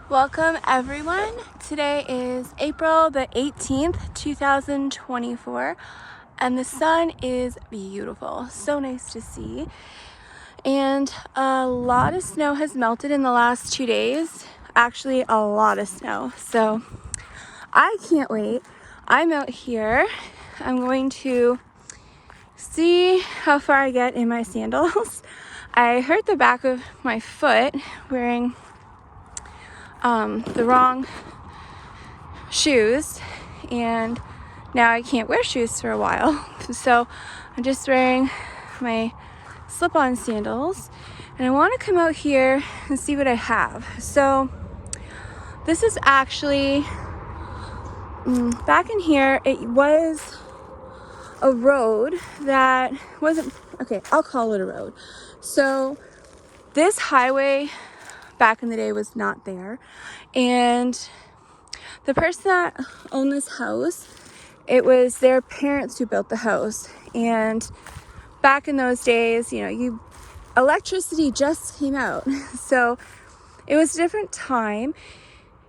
Welcome everyone. Today is April the 18th, 2024, and the sun is beautiful. So nice to see. And a lot of snow has melted in the last 2 days. Actually, a lot of snow. So I can't wait. I'm out here. I'm going to see how far I get in my sandals. I hurt the back of my foot wearing the wrong shoes, and now I can't wear shoes for a while. So I'm just wearing my slip-on sandals, and I want to come out here and see what I have. So this is actually back in here. It was a road that wasn't okay. I'll call it a road. So this highway back in the day was not there, and the person that owned this house, it was their parents who built the house. And back in those days, electricity just came out. So it was a different time.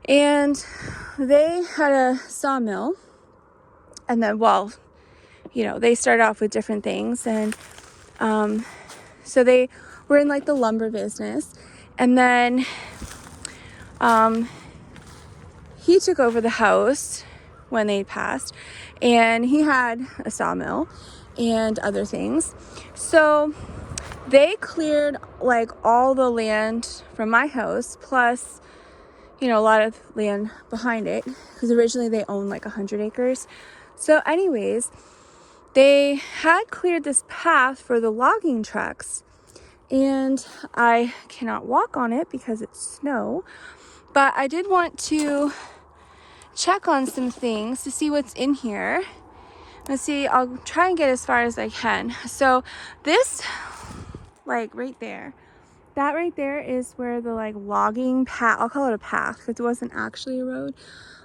And they had a sawmill. And then, they started off with different things. And so they were in like the lumber business. And then he took over the house when they passed, and he had a sawmill and other things. So they cleared like all the land from my house, plus a lot of land behind it, because originally they owned like 100 acres. So anyways, they had cleared this path for the logging trucks, and I cannot walk on it because it's snow, but I did want to check on some things to see what's in here. Let's see, I'll try and get as far as I can. So this, like right there, that right there is where the like logging path, I'll call it a path because it wasn't actually a road.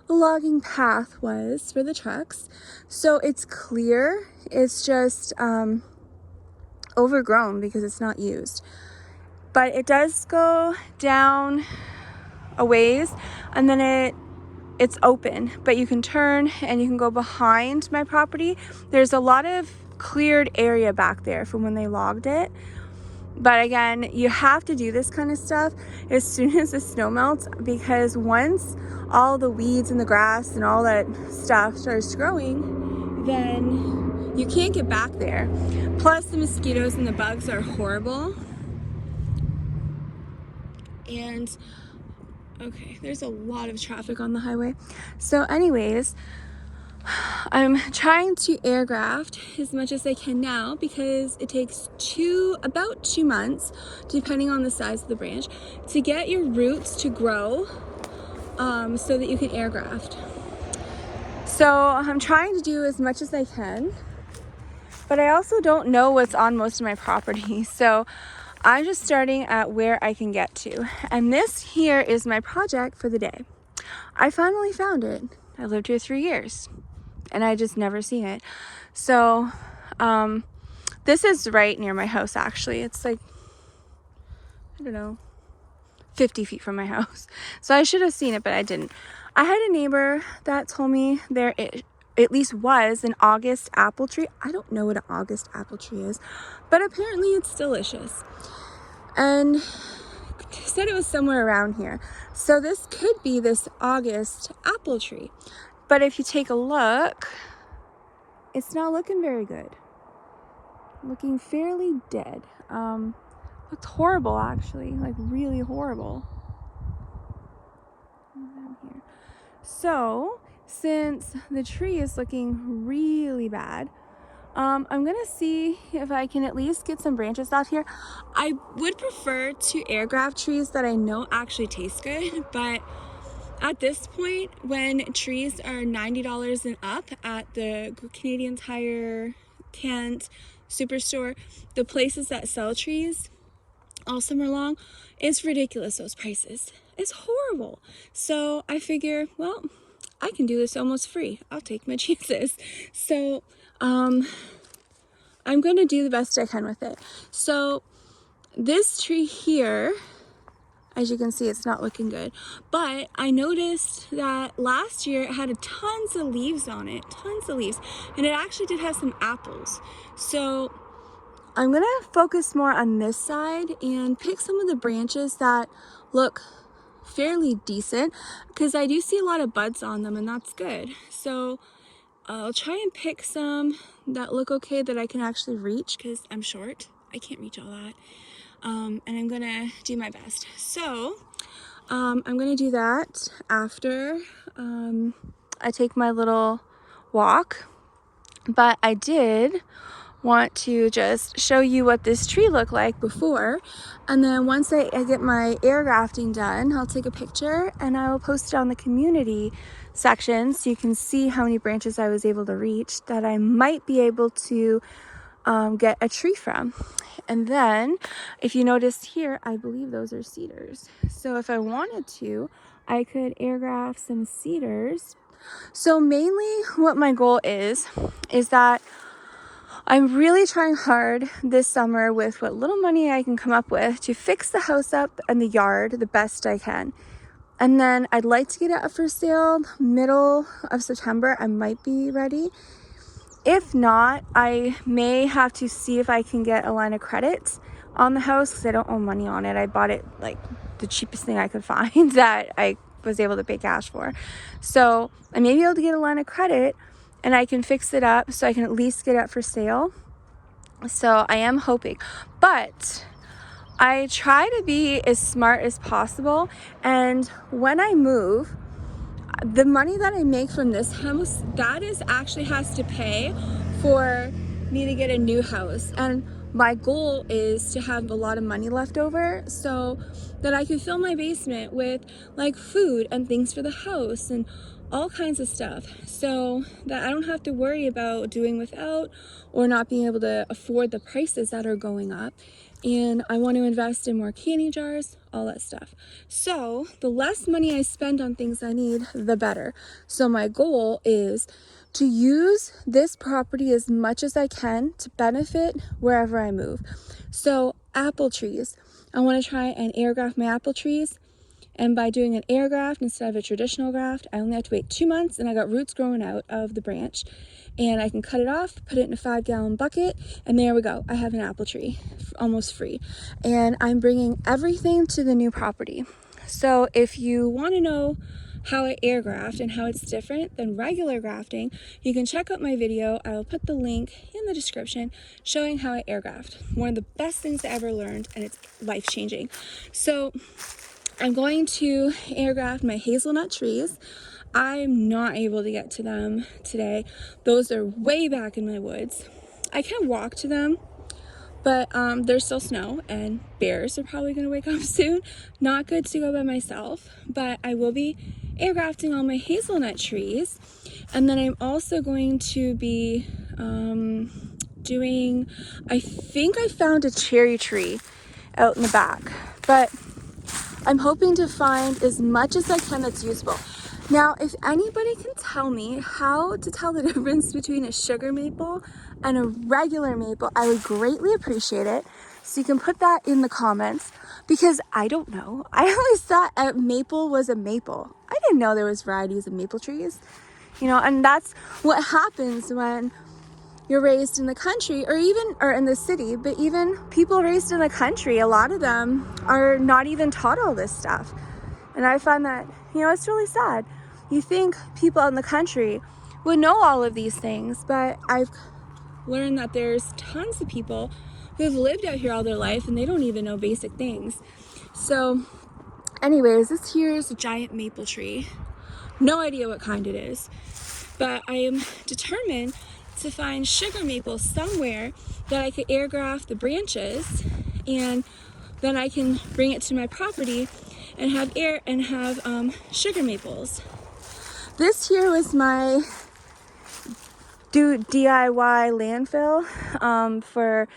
The logging path was for the trucks. So it's clear, it's just overgrown because it's not used. But it does go down a ways, and then it's open, but you can turn and you can go behind my property. There's a lot of cleared area back there from when they logged it. But again, you have to do this kind of stuff as soon as the snow melts, because once all the weeds and the grass and all that stuff starts growing, then you can't get back there. Plus the mosquitoes and the bugs are horrible. And okay, there's a lot of traffic on the highway. So anyways, I'm trying to air graft as much as I can now, because it takes about 2 months, depending on the size of the branch, to get your roots to grow so that you can air graft. So I'm trying to do as much as I can, but I also don't know what's on most of my property. So I'm just starting at where I can get to. And this here is my project for the day. I finally found it. I lived here 3 years and I just never seen it. So this is right near my house, actually. It's like, I don't know, 50 feet from my house. So I should have seen it, but I didn't. I had a neighbor that told me there at least was an August apple tree. I don't know what an August apple tree is, but apparently it's delicious. And said it was somewhere around here. So this could be this August apple tree. But if you take a look, it's not looking very good. Looking fairly dead. Looks horrible, actually, like really horrible. Down here. So since the tree is looking really bad, I'm gonna see if I can at least get some branches out here. I would prefer to air graft trees that I know actually taste good, but at this point, when trees are $90 and up at the Canadian Tire, Kent, Superstore, the places that sell trees all summer long, it's ridiculous, those prices. It's horrible. So I figure, well, I can do this almost free. I'll take my chances. So I'm going to do the best I can with it. So this tree here, as you can see, it's not looking good. But I noticed that last year it had tons of leaves on it, tons of leaves. And it actually did have some apples. So I'm gonna focus more on this side and pick some of the branches that look fairly decent, because I do see a lot of buds on them, and that's good. So I'll try and pick some that look okay that I can actually reach, because I'm short. I can't reach all that. And I'm gonna do my best. So I'm gonna do that after I take my little walk. But I did want to just show you what this tree looked like before, and then once I get my air grafting done, I'll take a picture and I will post it on the community section so you can see how many branches I was able to reach that I might be able to get a tree from. And then if you notice here, I believe those are cedars, so if I wanted to, I could air graft some cedars. So mainly what my goal is that I'm really trying hard this summer with what little money I can come up with to fix the house up and the yard the best I can. And then I'd like to get it up for sale middle of September. I might be ready. If not, I may have to see if I can get a line of credit on the house, because I don't owe money on it. I bought it like the cheapest thing I could find that I was able to pay cash for. So I may be able to get a line of credit and I can fix it up so I can at least get it up for sale. So I am hoping, but I try to be as smart as possible. And when I move, the money that I make from this house, that is actually has to pay for me to get a new house. And my goal is to have a lot of money left over so that I can fill my basement with like food and things for the house and all kinds of stuff, so that I don't have to worry about doing without or not being able to afford the prices that are going up. And I want to invest in more candy jars, all that stuff. So the less money I spend on things I need, the better. So my goal is to use this property as much as I can to benefit wherever I move. So apple trees, I want to try and air graft my apple trees. And by doing an air graft instead of a traditional graft, I only have to wait 2 months and I got roots growing out of the branch. And I can cut it off, put it in a 5-gallon bucket, and there we go. I have an apple tree, almost free. And I'm bringing everything to the new property. So if you want to know how I air graft and how it's different than regular grafting, you can check out my video. I will put the link in the description showing how I air graft. One of the best things I ever learned, and it's life-changing. So I'm going to air graft my hazelnut trees. I'm not able to get to them today. Those are way back in my woods. I can walk to them, but there's still snow and bears are probably going to wake up soon. Not good to go by myself, but I will be air grafting all my hazelnut trees. And then I'm also going to be doing, I think I found a cherry tree out in the back, but I'm hoping to find as much as I can that's useful. Now, if anybody can tell me how to tell the difference between a sugar maple and a regular maple, I would greatly appreciate it. So you can put that in the comments, because I don't know. I always thought a maple was a maple. I didn't know there was varieties of maple trees, and that's what happens when you're raised in the country or in the city. But even people raised in the country, a lot of them are not even taught all this stuff. And I find that, it's really sad. You think people in the country would know all of these things, but I've learned that there's tons of people who've lived out here all their life and they don't even know basic things. So anyways, this here is a giant maple tree. No idea what kind it is, but I am determined to find sugar maples somewhere that I could air graft the branches, and then I can bring it to my property and have sugar maples. This here was my DIY landfill for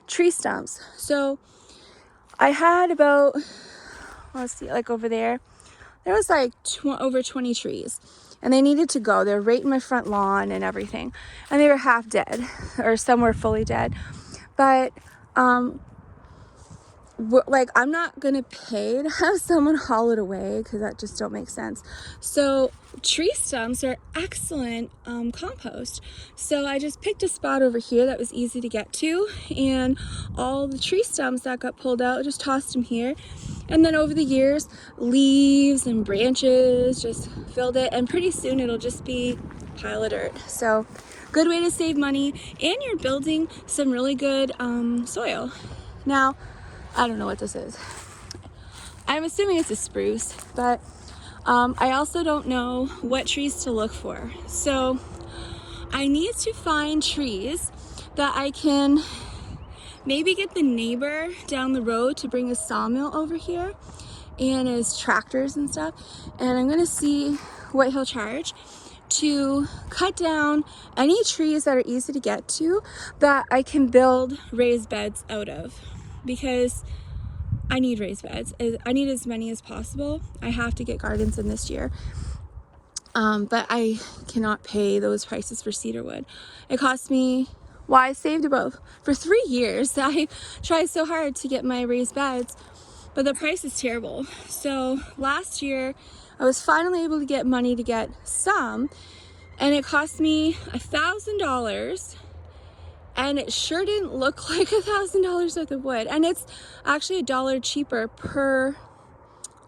tree stumps. So I had about, let's see, like over there was like over 20 trees. And they needed to go. They're right in my front lawn and everything. And they were half dead, or some were fully dead. But like, I'm not gonna pay to have someone haul it away because that just don't make sense. So tree stumps are excellent compost. So I just picked a spot over here that was easy to get to, and all the tree stumps that got pulled out, just tossed them here. And then over the years, leaves and branches just filled it, and pretty soon it'll just be a pile of dirt. So good way to save money, and you're building some really good soil. Now, I don't know what this is. I'm assuming it's a spruce, but I also don't know what trees to look for. So I need to find trees that I can maybe get the neighbor down the road to bring a sawmill over here and his tractors and stuff. And I'm gonna see what he'll charge to cut down any trees that are easy to get to that I can build raised beds out of, because I need raised beds. I need as many as possible. I have to get gardens in this year. But I cannot pay those prices for cedar wood. It cost me, well, I saved about, for 3 years, I tried so hard to get my raised beds, but the price is terrible. So last year, I was finally able to get money to get some, and it cost me $1,000. And it sure didn't look like $1,000 worth of wood. And it's actually $1 cheaper per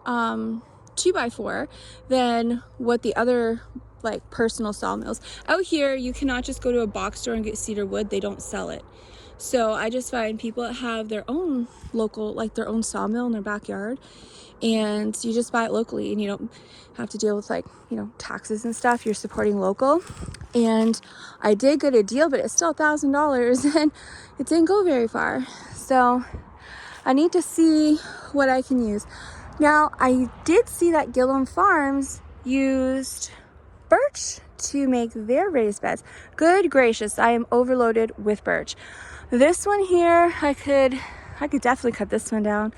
2x4 than what the other like personal sawmills. Out here, you cannot just go to a box store and get cedar wood. They don't sell it. So I just find people that have their own local, like their own sawmill in their backyard, and you just buy it locally, and you don't have to deal with, like, you know, taxes and stuff. You're supporting local. And I did get a deal, but it's still $1,000 and it didn't go very far. So I need to see what I can use. Now, I did see that Gillum Farms used birch to make their raised beds. Good gracious, I am overloaded with birch. This one here, I could definitely cut this one down.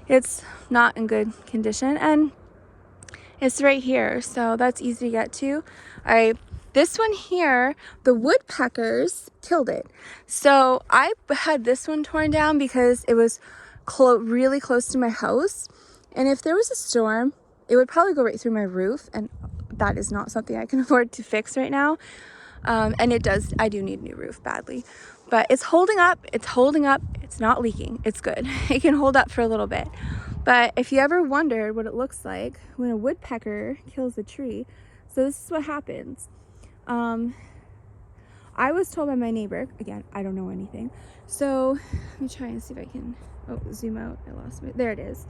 It's not in good condition, and it's right here, so that's easy to get to. This one here, the woodpeckers killed it. So I had this one torn down because it was really close to my house, and if there was a storm, it would probably go right through my roof, and that is not something I can afford to fix right now. And I do need a new roof badly, but it's holding up, it's not leaking, it's good. It can hold up for a little bit. But if you ever wondered what it looks like when a woodpecker kills a tree, so this is what happens. I was told by my neighbor, again, I don't know anything, so let me try and see if I can, zoom out, I lost it, there it is.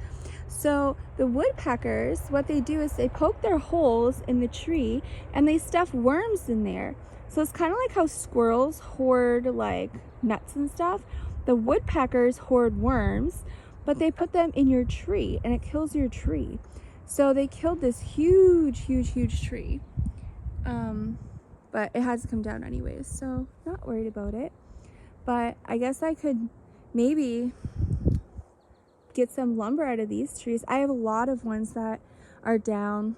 So the woodpeckers, what they do is they poke their holes in the tree and they stuff worms in there. So it's kind of like how squirrels hoard like nuts and stuff. The woodpeckers hoard worms, but they put them in your tree and it kills your tree. So they killed this huge tree. But it has to come down anyways, so not worried about it. But I guess I could maybe get some lumber out of these trees. I have a lot of ones that are down.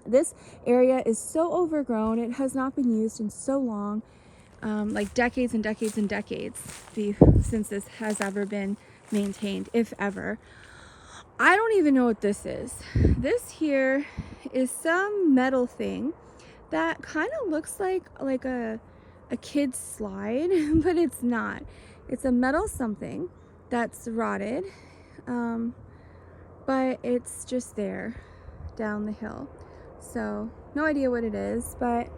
This area is so overgrown. It has not been used in so long, like decades and decades and decades since this has ever been maintained, if ever. I don't even know what this is. This here is some metal thing that kind of looks like a kid's slide, but it's not. It's a metal something that's rotted, but it's just there down the hill. So no idea what it is, but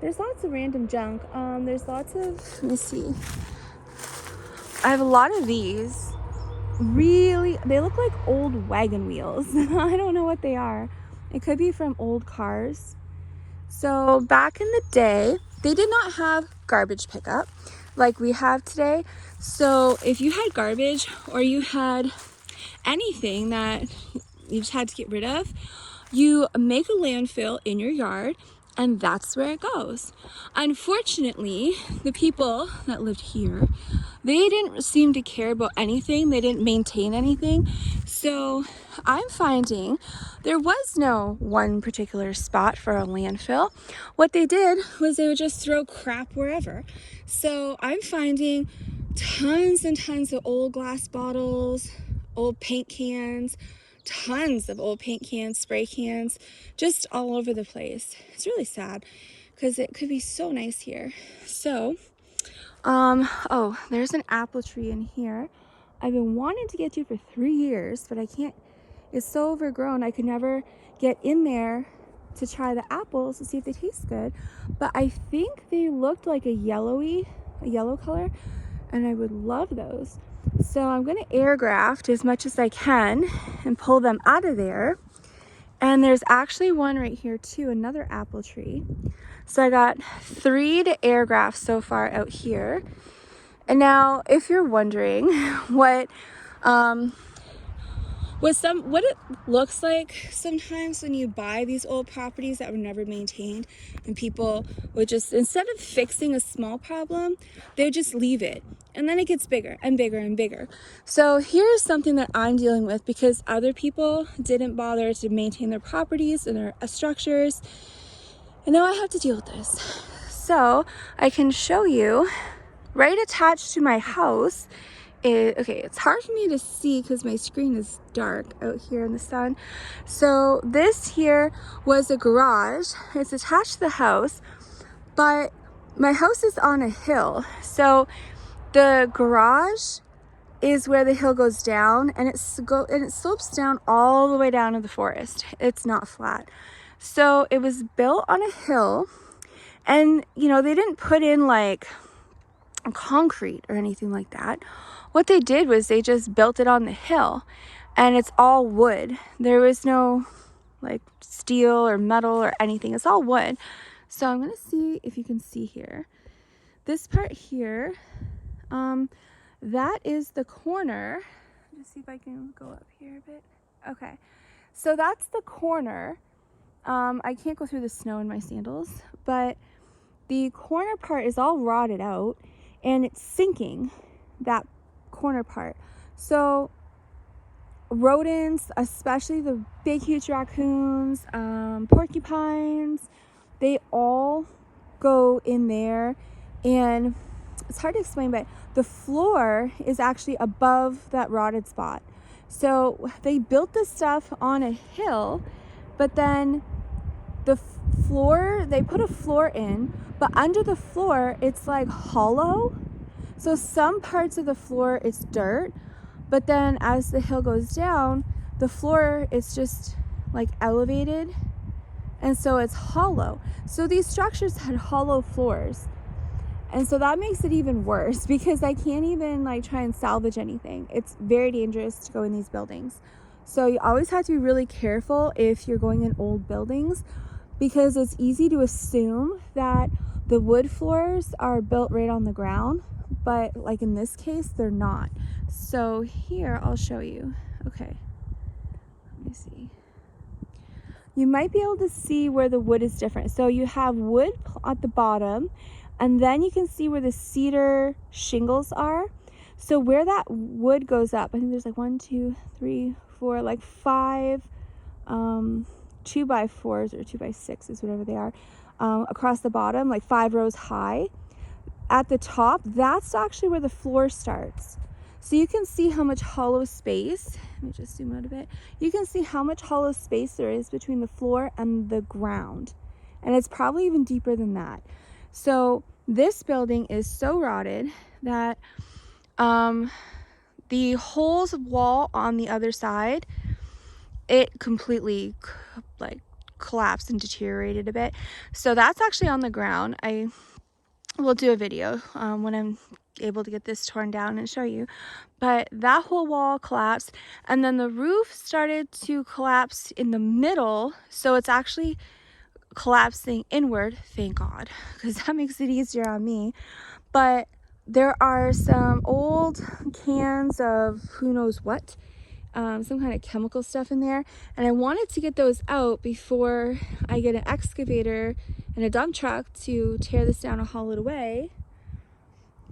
there's lots of random junk. There's lots of, let me see. I have a lot of these. Really, they look like old wagon wheels. I don't know what they are. It could be from old cars. So back in the day, they did not have garbage pickup like we have today. So if you had garbage or you had anything that you just had to get rid of, you make a landfill in your yard and that's where it goes. Unfortunately, the people that lived here, they didn't seem to care about anything. They didn't maintain anything. So I'm finding there was no one particular spot for a landfill. What they did was they would just throw crap wherever. So I'm finding tons and tons of old glass bottles, old paint cans, tons of old paint cans, spray cans, just all over the place. It's really sad because it could be so nice here. So, oh, there's an apple tree in here. I've been wanting to get to for 3 years, but I can't. It's so overgrown. I could never get in there to try the apples to see if they taste good. But I think they looked like a yellow color, and I would love those. So I'm going to air graft as much as I can and pull them out of there. And there's actually one right here too, another apple tree. So I got 3 to air graft so far out here. And now if you're wondering what it looks like sometimes when you buy these old properties that were never maintained, and people would just, instead of fixing a small problem, they would just leave it, and then it gets bigger and bigger and bigger. So here's something that I'm dealing with because other people didn't bother to maintain their properties and their structures, and now I have to deal with this. So I can show you right attached to my house. Okay, it's hard for me to see because my screen is dark out here in the sun. So this here was a garage. It's attached to the house, but my house is on a hill. So the garage is where the hill goes down, and it slopes down all the way down to the forest. It's not flat. So it was built on a hill, and you know, they didn't put in like concrete or anything like that. What they did was they just built it on the hill, and it's all wood. There was no like steel or metal or anything. It's all wood. So I'm gonna see if you can see here. This part here, that is the corner. Just see if I can go up here a bit. Okay, so that's the corner. I can't go through the snow in my sandals, but the corner part is all rotted out, and it's sinking, that corner part. So rodents, especially the big huge raccoons, porcupines, they all go in there, and it's hard to explain, but the floor is actually above that rotted spot. So they built this stuff on a hill, but then the floor, they put a floor in, but under the floor it's like hollow. So some parts of the floor is dirt, but then as the hill goes down, the floor is just like elevated, and so it's hollow. So these structures had hollow floors, and so that makes it even worse because I can't even like try and salvage anything. It's very dangerous to go in these buildings. So you always have to be really careful if you're going in old buildings, because it's easy to assume that the wood floors are built right on the ground, but like in this case, they're not. So here, I'll show you. Okay, let me see. You might be able to see where the wood is different. So you have wood at the bottom, and then you can see where the cedar shingles are. So where that wood goes up, I think there's like 1, 2, 3, 4, like 5 2x4s or 2x6s, whatever they are, across the bottom, like 5 rows high. At the top, that's actually where the floor starts. So you can see how much hollow space, let me just zoom out a bit. You can see how much hollow space there is between the floor and the ground. And it's probably even deeper than that. So this building is so rotted that the whole wall on the other side, it completely like collapsed and deteriorated a bit. So that's actually on the ground. I will do a video when I'm able to get this torn down and show you. But that whole wall collapsed, and then the roof started to collapse in the middle. So it's actually collapsing inward, thank God, because that makes it easier on me. But there are some old cans of who knows what, some kind of chemical stuff in there, and I wanted to get those out before I get an excavator and a dump truck to tear this down and haul it away.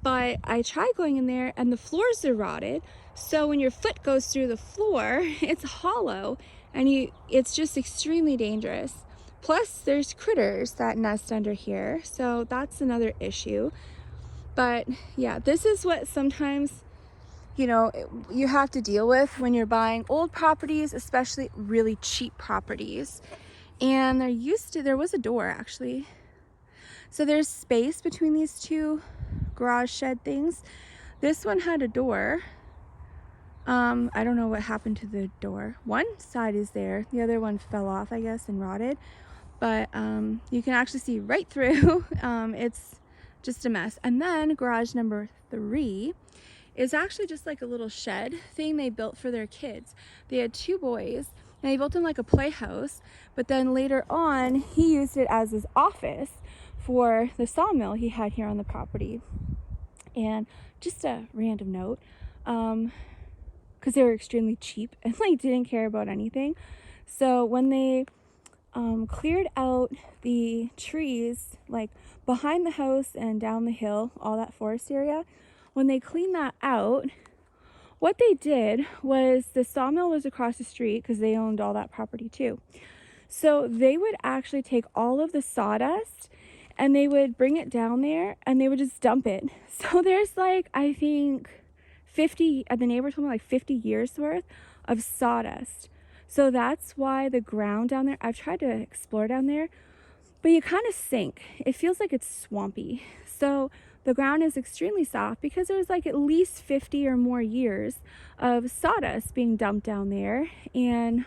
But I tried going in there, and the floors are rotted, so when your foot goes through the floor, it's hollow, and it's just extremely dangerous. Plus there's critters that nest under here, so that's another issue. But yeah, this is what sometimes you know, you have to deal with when you're buying old properties, especially really cheap properties. And there was a door actually. So there's space between these two garage shed things. This one had a door. I don't know what happened to the door. One side is there, the other one fell off, I guess, and rotted. But you can actually see right through. It's just a mess. And then garage number 3 is actually just like a little shed thing they built for their kids. They had 2 boys and they built them like a playhouse, but then later on he used it as his office for the sawmill he had here on the property. And just a random note, because they were extremely cheap and like didn't care about anything. So when they cleared out the trees like behind the house and down the hill, all that forest area, when they cleaned that out, what they did was the sawmill was across the street because they owned all that property too. So they would actually take all of the sawdust and they would bring it down there and they would just dump it. So there's like, I think 50, the neighbor told me like 50 years worth of sawdust. So that's why the ground down there, I've tried to explore down there, but you kind of sink. It feels like it's swampy. So the ground is extremely soft because there's like at least 50 or more years of sawdust being dumped down there. And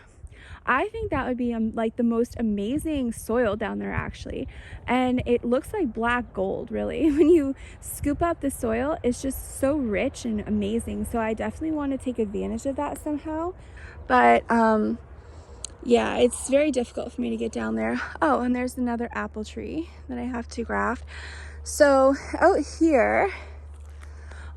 I think that would be like the most amazing soil down there actually. And it looks like black gold really. When you scoop up the soil, it's just so rich and amazing. So I definitely want to take advantage of that somehow. But yeah, it's very difficult for me to get down there. Oh, and there's another apple tree that I have to graft. So out here,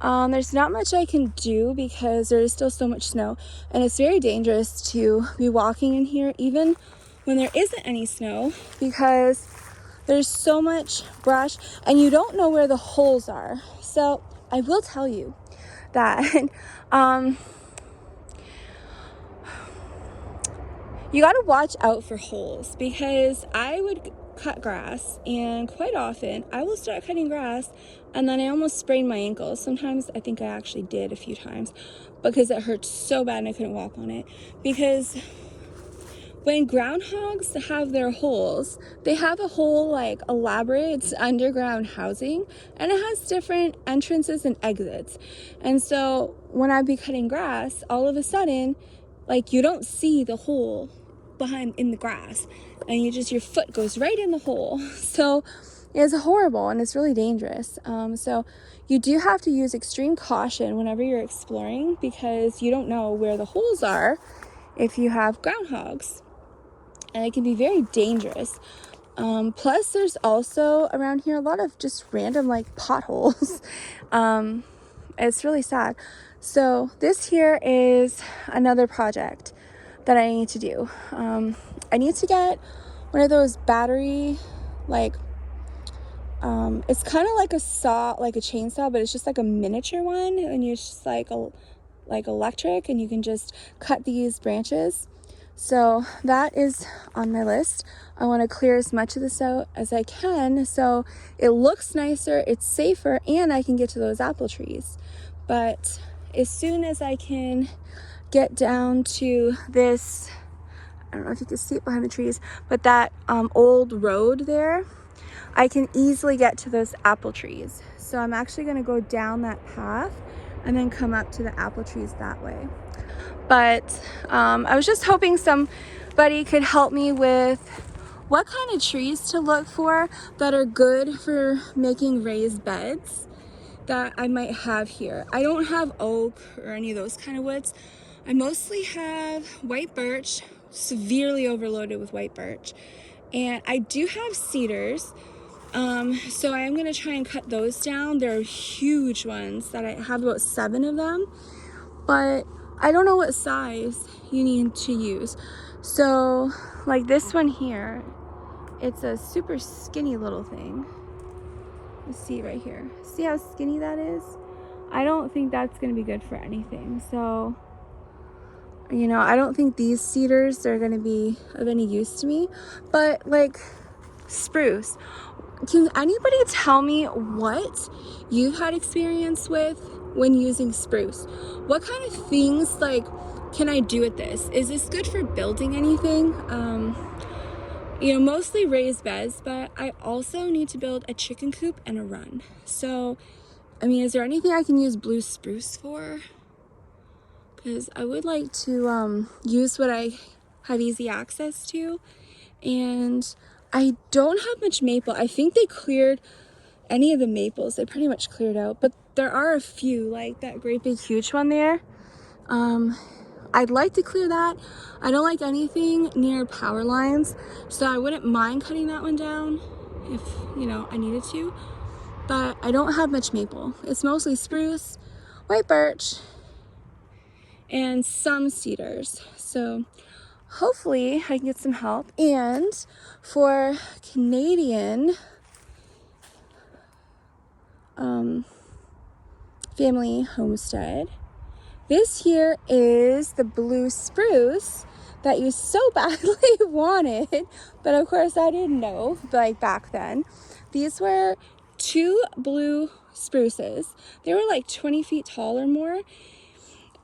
there's not much I can do because there is still so much snow, and it's very dangerous to be walking in here even when there isn't any snow because there's so much brush and you don't know where the holes are. So I will tell you that you got to watch out for holes because I would cut grass and quite often I will start cutting grass and then I almost sprained my ankles. Sometimes I think I actually did a few times because it hurt so bad and I couldn't walk on it. Because when groundhogs have their holes, they have a whole like elaborate underground housing and it has different entrances and exits. And so when I'd be cutting grass, all of a sudden, like you don't see the hole behind in the grass and your foot goes right in the hole. So it's horrible and it's really dangerous. So you do have to use extreme caution whenever you're exploring because you don't know where the holes are if you have groundhogs, and it can be very dangerous. Plus there's also around here a lot of just random like potholes. It's really sad. So this here is another project that I need to do. I need to get one of those battery, like, it's kind of like a saw, like a chainsaw, but it's just like a miniature one, and it's just like electric, and you can just cut these branches. So that is on my list. I want to clear as much of this out as I can so it looks nicer, it's safer, and I can get to those apple trees. But as soon as I can get down to this, I don't know if you can see it behind the trees, but that old road there, I can easily get to those apple trees. So I'm actually going to go down that path and then come up to the apple trees that way. But I was just hoping somebody could help me with what kind of trees to look for that are good for making raised beds that I might have here. I don't have oak or any of those kind of woods. I mostly have white birch, severely overloaded with white birch. And I do have cedars. So I am going to try and cut those down. They're huge ones that I have about 7 of them. But I don't know what size you need to use. So like this one here, it's a super skinny little thing. Let's see right here. See how skinny that is? I don't think that's going to be good for anything. So, you know, I don't think these cedars are going to be of any use to me. But like can anybody tell me what you've had experience with when using spruce? What kind of things like can I do with this? Is this good for building anything? You know, mostly raised beds, but I also need to build a chicken coop and a run. So, I mean, is there anything I can use blue spruce for? Because I would like to use what I have easy access to. And I don't have much maple. I think they cleared any of the maples. They pretty much cleared out. But there are a few, like that great big huge one there. I'd like to clear that. I don't like anything near power lines, so I wouldn't mind cutting that one down if, you know, I needed to. But I don't have much maple. It's mostly spruce, white birch, and some cedars. So hopefully I can get some help. And for Canadian family homestead, this here is the blue spruce that you so badly wanted, but of course I didn't know, like back then. These were 2 blue spruces. They were like 20 feet tall or more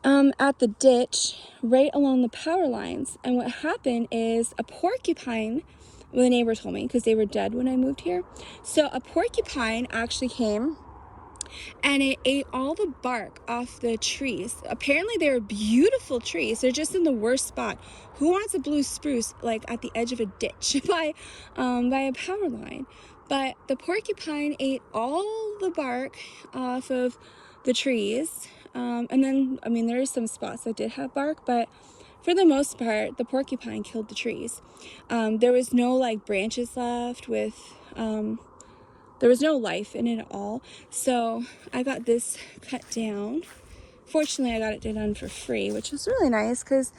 at the ditch right along the power lines. And what happened is a porcupine, well, the neighbor told me because they were dead when I moved here. So a porcupine actually came and it ate all the bark off the trees. Apparently they were beautiful trees. They're just in the worst spot. Who wants a blue spruce like at the edge of a ditch by a power line? But the porcupine ate all the bark off of the trees. And then, I mean, there are some spots that did have bark, but for the most part, the porcupine killed the trees. There was no like branches left with, there was no life in it at all. So I got this cut down. Fortunately, I got it done for free, which was really nice because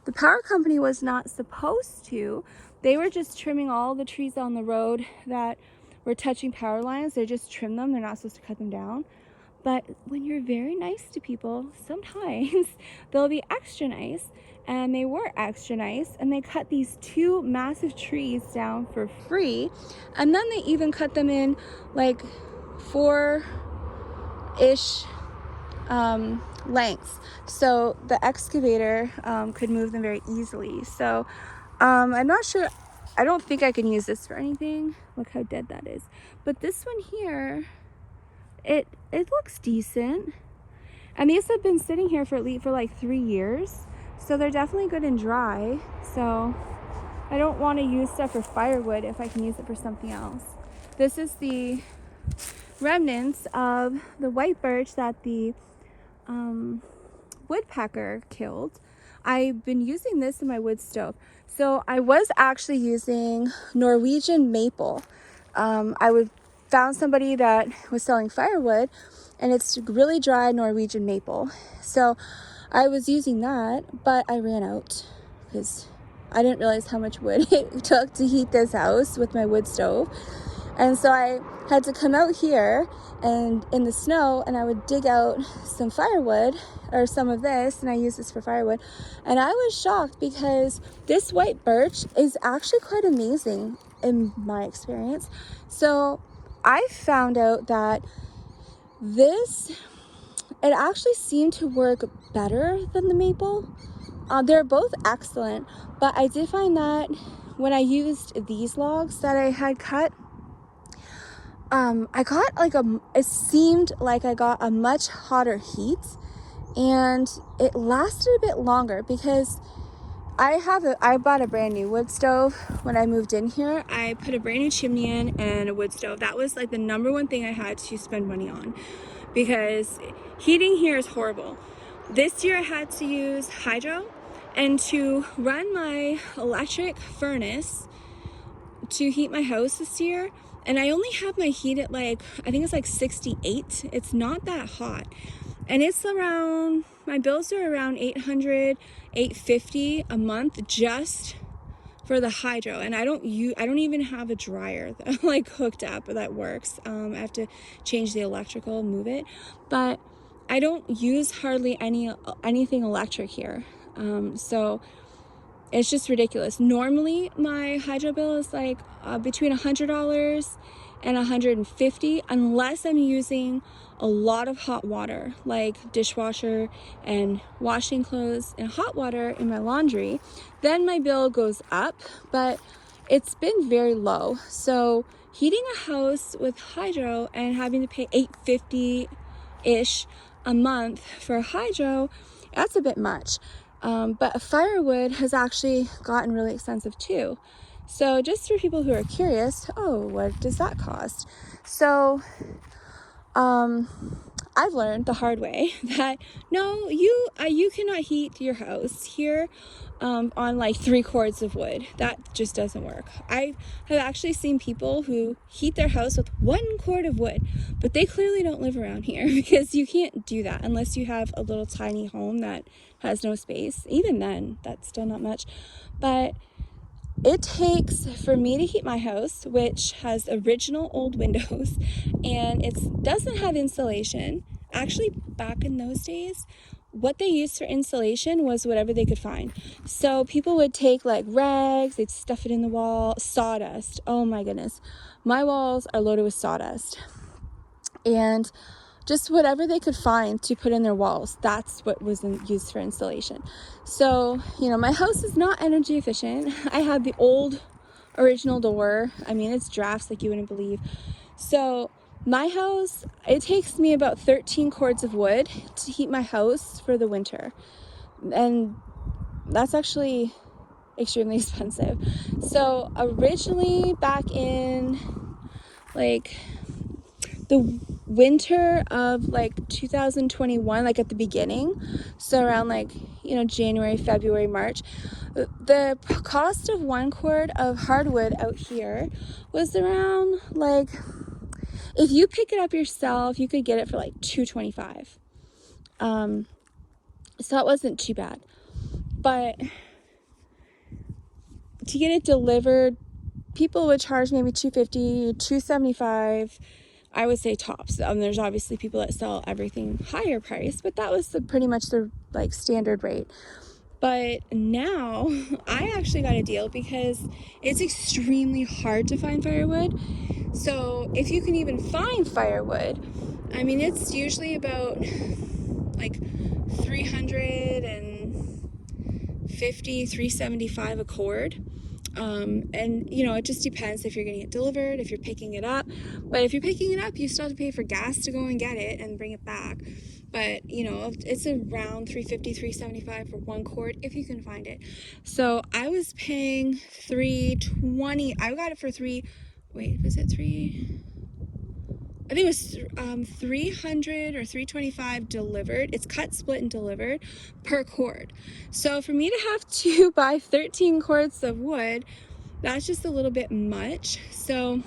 the power company was not supposed to. They were just trimming all the trees on the road that were touching power lines. They just trim them. They're not supposed to cut them down. But when you're very nice to people, sometimes they'll be extra nice. And they were extra nice, and they cut these 2 massive trees down for free. And then they even cut them in like 4-ish lengths, so the excavator could move them very easily. So I'm not sure, I don't think I can use this for anything. Look how dead that is. But this one here, it looks decent. And these have been sitting here for like 3 years. So they're definitely good and dry. So I don't want to use stuff for firewood if I can use it for something else. This is the remnants of the white birch that the woodpecker killed. I've been using this in my wood stove. So I was actually using Norwegian maple. I found somebody that was selling firewood, and it's really dry Norwegian maple. So I was using that, but I ran out because I didn't realize how much wood it took to heat this house with my wood stove. And so I had to come out here and in the snow, and I would dig out some firewood or some of this, and I use this for firewood. And I was shocked because this white birch is actually quite amazing in my experience. So I found out that it actually seemed to work better than the maple. They're both excellent, but I did find that when I used these logs that I had cut, I got it seemed like I got a much hotter heat, and it lasted a bit longer because I bought a brand new wood stove when I moved in here. I put a brand new chimney in and a wood stove. That was like the number one thing I had to spend money on because heating here is horrible. This year I had to use hydro, and to run my electric furnace to heat my house this year, and I only have my heat at I think it's like 68. It's not that hot. And it's around, my bills are around $800, $850 a month just for the hydro. And I don't even have a dryer that hooked up that works. I have to change the electrical, move it. But I don't use hardly anything electric here. So it's just ridiculous. Normally my hydro bill is between $100 and 150 unless I'm using a lot of hot water, like dishwasher and washing clothes in hot water in my laundry. Then my bill goes up, but it's been very low. So heating a house with hydro and having to pay $850-ish a month for hydro, that's a bit much. But firewood has actually gotten really expensive too. So just for people who are curious, oh, what does that cost? So I've learned the hard way that no, you cannot heat your house here on like 3 cords of wood. That just doesn't work. I have actually seen people who heat their house with 1 cord of wood, but they clearly don't live around here because you can't do that unless you have a little tiny home that has no space. Even then, that's still not much. But it takes for me to heat my house, which has original old windows and it doesn't have insulation. Actually, back in those days, what they used for insulation was whatever they could find. So people would take like rags, they'd stuff it in the wall, sawdust. Oh my goodness. My walls are loaded with sawdust. And just whatever they could find to put in their walls, that's what was used for insulation. So, you know, my house is not energy efficient. I have the old original door. I mean, it's drafts like you wouldn't believe. So my house, it takes me about 13 cords of wood to heat my house for the winter. And that's actually extremely expensive. So originally back in like the winter of like 2021, like at the beginning, so around like, you know, January, February, March, the cost of 1 cord of hardwood out here was around like, if you pick it up yourself, you could get it for like $225. So it wasn't too bad, but to get it delivered, people would charge maybe $250, $275. I would say tops. There's obviously people that sell everything higher price, but that was pretty much the like standard rate. But now I actually got a deal because it's extremely hard to find firewood. So if you can even find firewood, I mean, it's usually about like $350, $375 a cord. And you know, it just depends if you're getting it delivered, if you're picking it up. But if you're picking it up, you still have to pay for gas to go and get it and bring it back. But you know, it's around $350, $375 for 1 cord if you can find it. So I was paying $320. I got it for was it three? I think it was 300 or 325 delivered. It's cut, split, and delivered per cord. So for me to have to buy 13 cords of wood, that's just a little bit much. So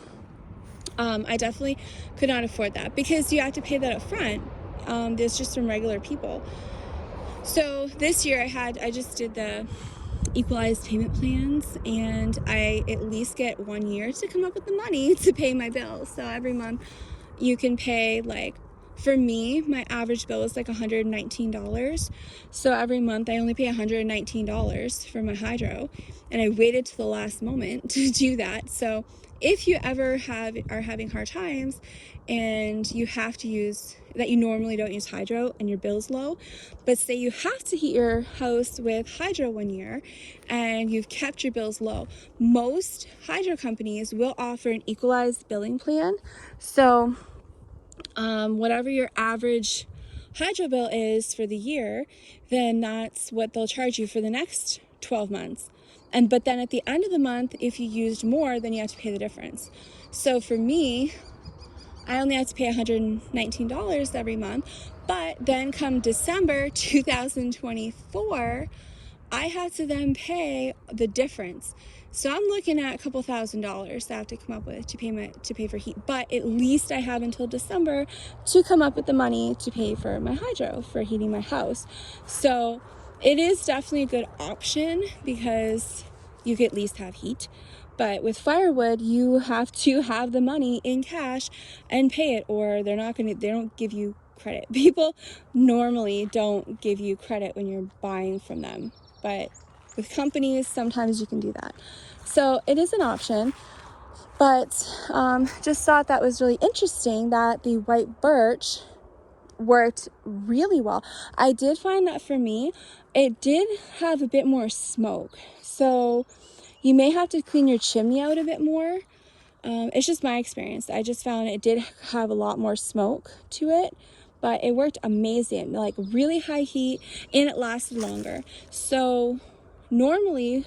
I definitely could not afford that because you have to pay that up front. There's just from regular people. So this year I just did the equalized payment plans, and I at least get 1 year to come up with the money to pay my bills. So every month you can pay, like, for me, my average bill is like $119. So every month I only pay $119 for my hydro, and I waited to the last moment to do that. So if you ever are having hard times and you have to use that, you normally don't use hydro and your bill's low, but say you have to heat your house with hydro 1 year and you've kept your bills low, most hydro companies will offer an equalized billing plan. So whatever your average hydro bill is for the year, then that's what they'll charge you for the next 12 months. But then at the end of the month, if you used more, then you have to pay the difference. So for me, I only have to pay $119 every month, but then come December 2024, I have to then pay the difference. So I'm looking at a couple $1,000s that I have to come up with to pay for heat. But at least I have until December to come up with the money to pay for my hydro for heating my house. So it is definitely a good option because you can at least have heat. But with firewood, you have to have the money in cash and pay it, or they don't give you credit. People normally don't give you credit when you're buying from them, but with companies, sometimes you can do that. So it is an option. But just thought that was really interesting that the white birch worked really well. I did find that for me, it did have a bit more smoke. So you may have to clean your chimney out a bit more. It's just my experience. I just found it did have a lot more smoke to it, but it worked amazing, like really high heat, and it lasted longer. So normally,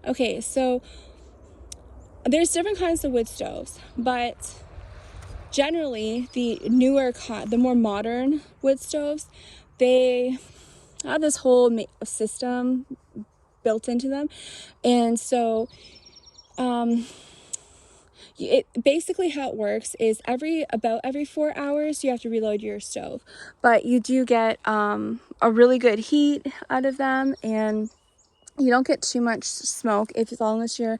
okay, so there's different kinds of wood stoves, but generally the newer, the more modern wood stoves, they have this whole system built into them. And so it basically, how it works is about every 4 hours you have to reload your stove, but you do get a really good heat out of them, and you don't get too much smoke as long as you're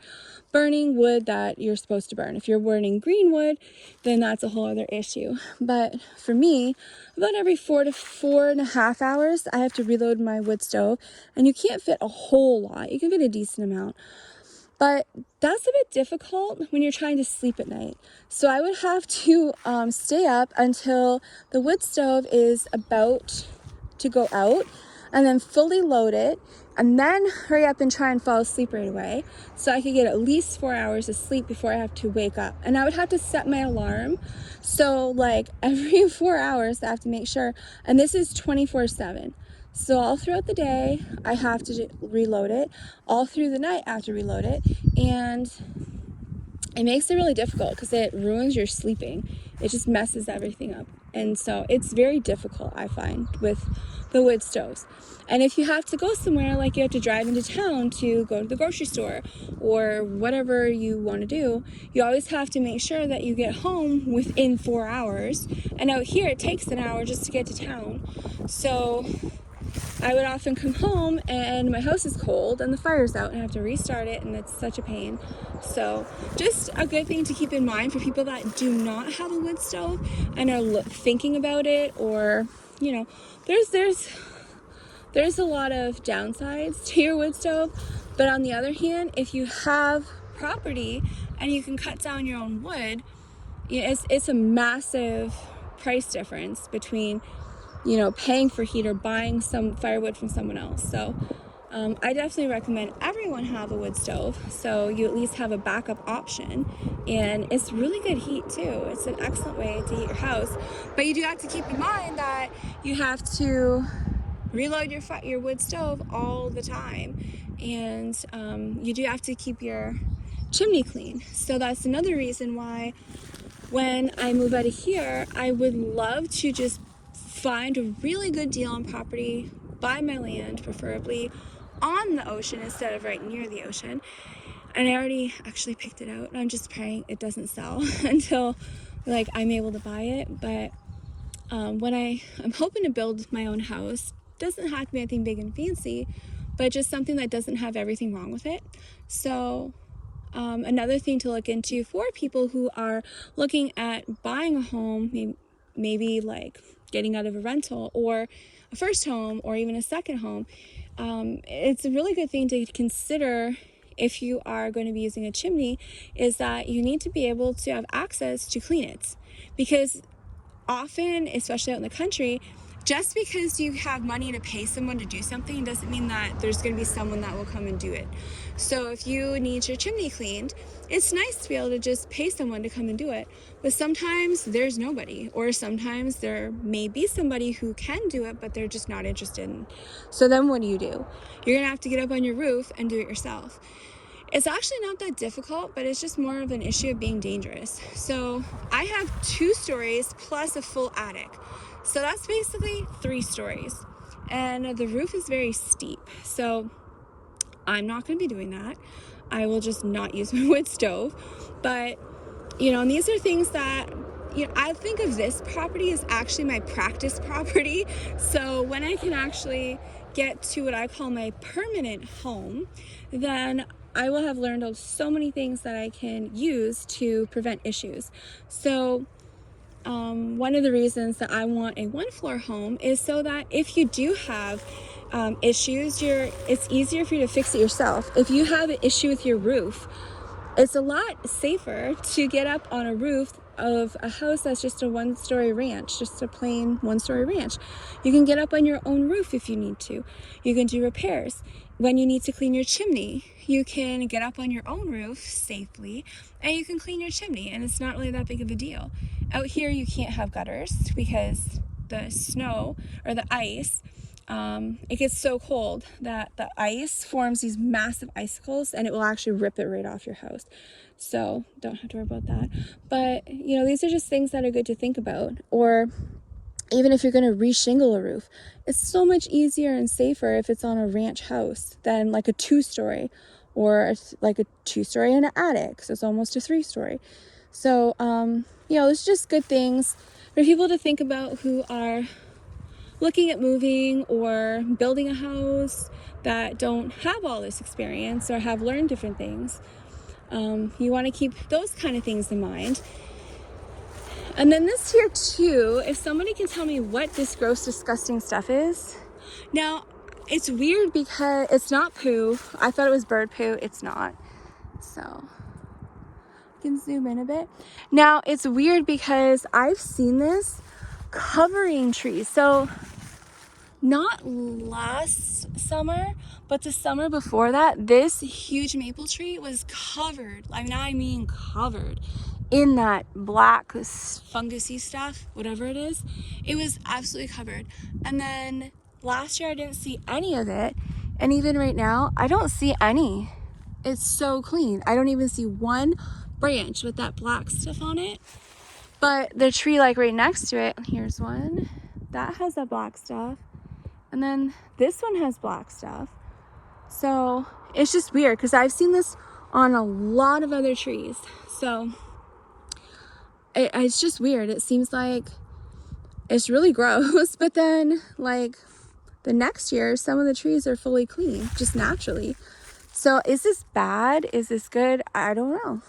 burning wood that you're supposed to burn. If you're burning green wood, then that's a whole other issue. But for me, about every 4 to 4.5 hours, I have to reload my wood stove, and you can't fit a whole lot. You can fit a decent amount, but that's a bit difficult when you're trying to sleep at night. So I would have to stay up until the wood stove is about to go out, and then fully load it, and then hurry up and try and fall asleep right away so I could get at least 4 hours of sleep before I have to wake up. And I would have to set my alarm. So like every 4 hours I have to make sure, and this is 24/7. So all throughout the day I have to reload it. All through the night I have to reload it. And it makes it really difficult because it ruins your sleeping. It just messes everything up. And so it's very difficult, I find, with the wood stoves. And if you have to go somewhere, like you have to drive into town to go to the grocery store or whatever you want to do, you always have to make sure that you get home within 4 hours. And out here, it takes an hour just to get to town. So I would often come home and my house is cold and the fire's out and I have to restart it, and it's such a pain. So just a good thing to keep in mind for people that do not have a wood stove and are thinking about it, or, you know, there's a lot of downsides to your wood stove. But on the other hand, if you have property and you can cut down your own wood, it's a massive price difference between, you know, paying for heat or buying some firewood from someone else. So I definitely recommend everyone have a wood stove so you at least have a backup option. And it's really good heat too. It's an excellent way to heat your house. But you do have to keep in mind that you have to reload your wood stove all the time, and you do have to keep your chimney clean. So that's another reason why when I move out of here, I would love to just find a really good deal on property, buy my land, preferably on the ocean instead of right near the ocean. And I already actually picked it out. I'm just praying it doesn't sell until like I'm able to buy it. But when I'm hoping to build my own house, doesn't have to be anything big and fancy, but just something that doesn't have everything wrong with it. So another thing to look into for people who are looking at buying a home, maybe like getting out of a rental or a first home or even a second home, it's a really good thing to consider if you are going to be using a chimney, is that you need to be able to have access to clean it. Because often, especially out in the country, just because you have money to pay someone to do something doesn't mean that there's going to be someone that will come and do it. So if you need your chimney cleaned, it's nice to be able to just pay someone to come and do it. But sometimes there's nobody, or sometimes there may be somebody who can do it, but they're just not interested in. So then what do? You're going to have to get up on your roof and do it yourself. It's actually not that difficult, but it's just more of an issue of being dangerous. So I have 2 stories plus a full attic. So that's basically 3 stories. And the roof is very steep. So I'm not going to be doing that. I will just not use my wood stove. But, you know, and these are things that, you know, I think of this property as actually my practice property. So when I can actually get to what I call my permanent home, then I will have learned so many things that I can use to prevent issues. So one of the reasons that I want a 1-floor home is so that if you do have issues, it's easier for you to fix it yourself. If you have an issue with your roof, it's a lot safer to get up on a roof of a house that's just a one-story ranch, just a plain one-story ranch. You can get up on your own roof if you need to. You can do repairs. When you need to clean your chimney, you can get up on your own roof safely and you can clean your chimney, and it's not really that big of a deal. Out here you can't have gutters because the snow or the ice, it gets so cold that the ice forms these massive icicles and it will actually rip it right off your house. So don't have to worry about that. But you know, these are just things that are good to think about. Or even if you're going to re-shingle a roof, it's so much easier and safer if it's on a ranch house than like a 2-story, or like a 2-story in an attic. So it's almost a 3-story. So, you know, it's just good things for people to think about who are looking at moving or building a house that don't have all this experience or have learned different things. You want to keep those kind of things in mind. And then this here too, if somebody can tell me what this gross, disgusting stuff is. Now, it's weird because it's not poo. I thought it was bird poo. It's not. So, I can zoom in a bit. Now, it's weird because I've seen this covering trees. So, not last summer, but the summer before that, this huge maple tree was covered. I mean covered in that black fungusy stuff, whatever it is. It was absolutely covered. And then last year I didn't see any of it, and even right now I don't see any. It's so clean. I don't even see one branch with that black stuff on it. But the tree like right next to it, here's one that has that black stuff, and then this one has black stuff. So it's just weird because I've seen this on a lot of other trees. So it's just weird. It seems like it's really gross, but then like the next year, some of the trees are fully clean, just naturally. So is this bad? Is this good? I don't know.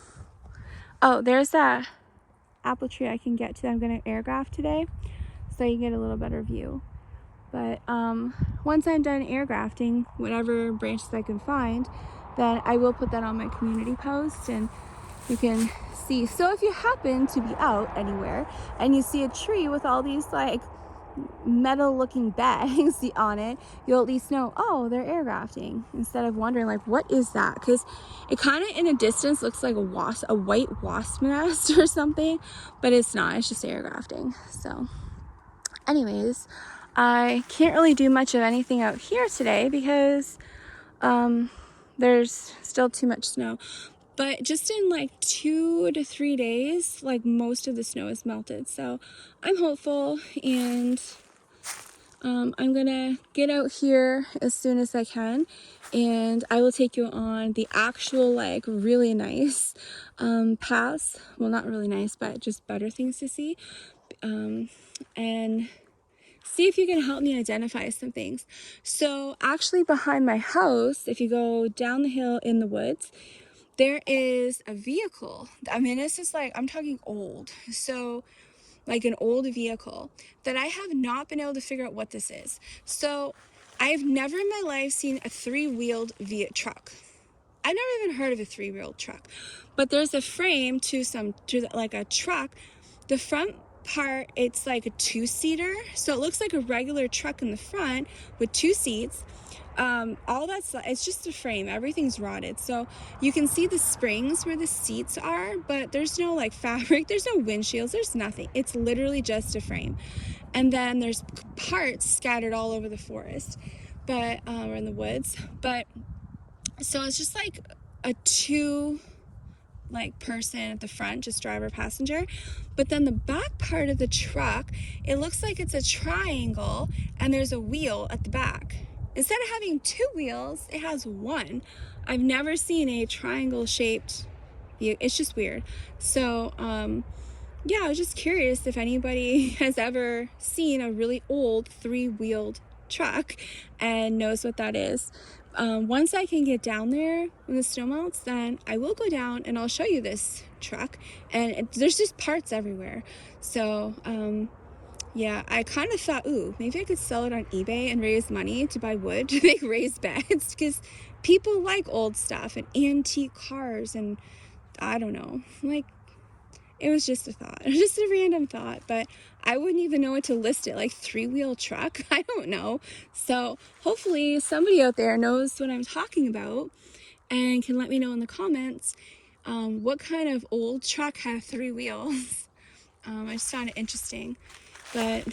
Oh, there's that apple tree I can get to. I'm going to air graft today so you can get a little better view. But once I'm done air grafting, whatever branches I can find, then I will put that on my community post and you can see. So if you happen to be out anywhere and you see a tree with all these like metal looking bags on it, you'll at least know, oh, they're air grafting, instead of wondering like, what is that? Because it kind of in a distance looks like a white wasp nest or something, but it's not. It's just air grafting. So anyways, I can't really do much of anything out here today because there's still too much snow. But just in like 2 to 3 days, like most of the snow is melted. So I'm hopeful, and I'm gonna get out here as soon as I can, and I will take you on the actual like really nice paths. Well, not really nice, but just better things to see. And see if you can help me identify some things. So actually behind my house, if you go down the hill in the woods, there is a vehicle. I mean, this is like, I'm talking old. So like an old vehicle that I have not been able to figure out what this is. So I've never in my life seen a 3-wheeled truck. I've never even heard of a 3-wheeled truck, but there's a frame to like a truck. The front part, it's like a 2-seater. So it looks like a regular truck in the front with 2 seats. All that's, it's just a frame. Everything's rotted. So you can see the springs where the seats are, but there's no like fabric, there's no windshields, there's nothing. It's literally just a frame. And then there's parts scattered all over the forest, but, or in the woods. But so it's just like a 2 like person at the front, just driver, passenger. But then the back part of the truck, it looks like it's a triangle and there's a wheel at the back. Instead of having 2 wheels, it has 1. I've never seen a triangle shaped vehicle. It's just weird. So, yeah, I was just curious if anybody has ever seen a really old 3-wheeled truck and knows what that is. Once I can get down there when the snow melts, then I will go down and I'll show you this truck. And there's just parts everywhere. So, yeah, I kind of thought, ooh, maybe I could sell it on eBay and raise money to buy wood to make raised beds, because people like old stuff and antique cars and I don't know, like, it was just a thought, just a random thought, but I wouldn't even know what to list it, like 3-wheel truck. I don't know. So hopefully somebody out there knows what I'm talking about and can let me know in the comments what kind of old truck have 3 wheels. I just found it interesting. But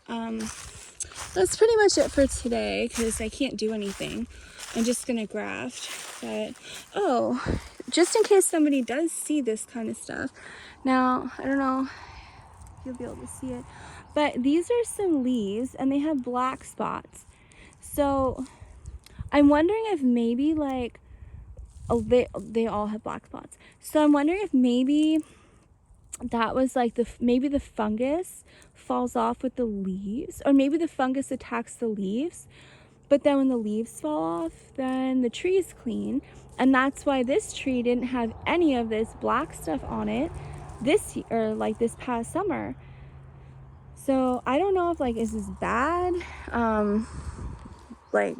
that's pretty much it for today because I can't do anything. I'm just gonna graft. But oh, just in case somebody does see this kind of stuff. Now, I don't know if you'll be able to see it, but these are some leaves and they have black spots. So I'm wondering if maybe like, oh, they all have black spots. So I'm wondering if maybe that was like maybe the fungus falls off with the leaves, or maybe the fungus attacks the leaves, but then when the leaves fall off, then the tree is clean. And that's why this tree didn't have any of this black stuff on it this year, or like this past summer. So I don't know if like, is this bad? Like,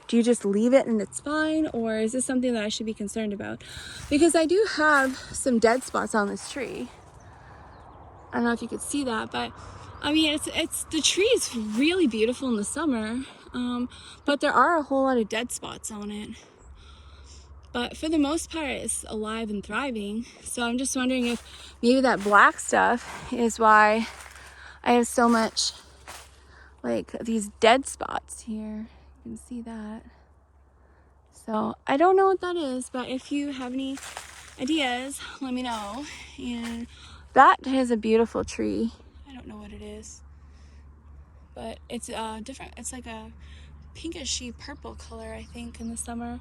do you just leave it and it's fine? Or is this something that I should be concerned about? Because I do have some dead spots on this tree. I don't know if you could see that, but I mean, it's the tree is really beautiful in the summer, but there are a whole lot of dead spots on it. But for the most part, it's alive and thriving. So I'm just wondering if maybe that black stuff is why I have so much like these dead spots here. You can see that. So I don't know what that is, but if you have any ideas, let me know. And that is a beautiful tree. I don't know what it is, but it's different. It's like a pinkishy purple color, I think, in the summer.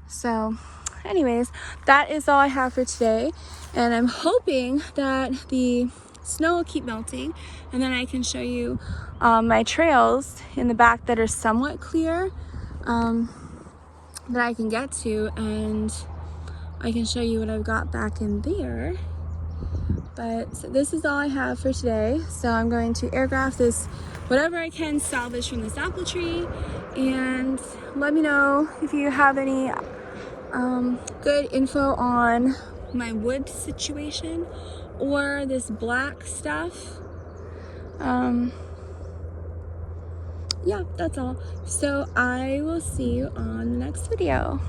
So anyways, that is all I have for today, and I'm hoping that the snow will keep melting and then I can show you my trails in the back that are somewhat clear, that I can get to, and I can show you what I've got back in there. But so this is all I have for today. So I'm going to air graft this, whatever I can salvage from this apple tree, and let me know if you have any good info on my wood situation or this black stuff. Yeah, that's all. So I will see you on the next video.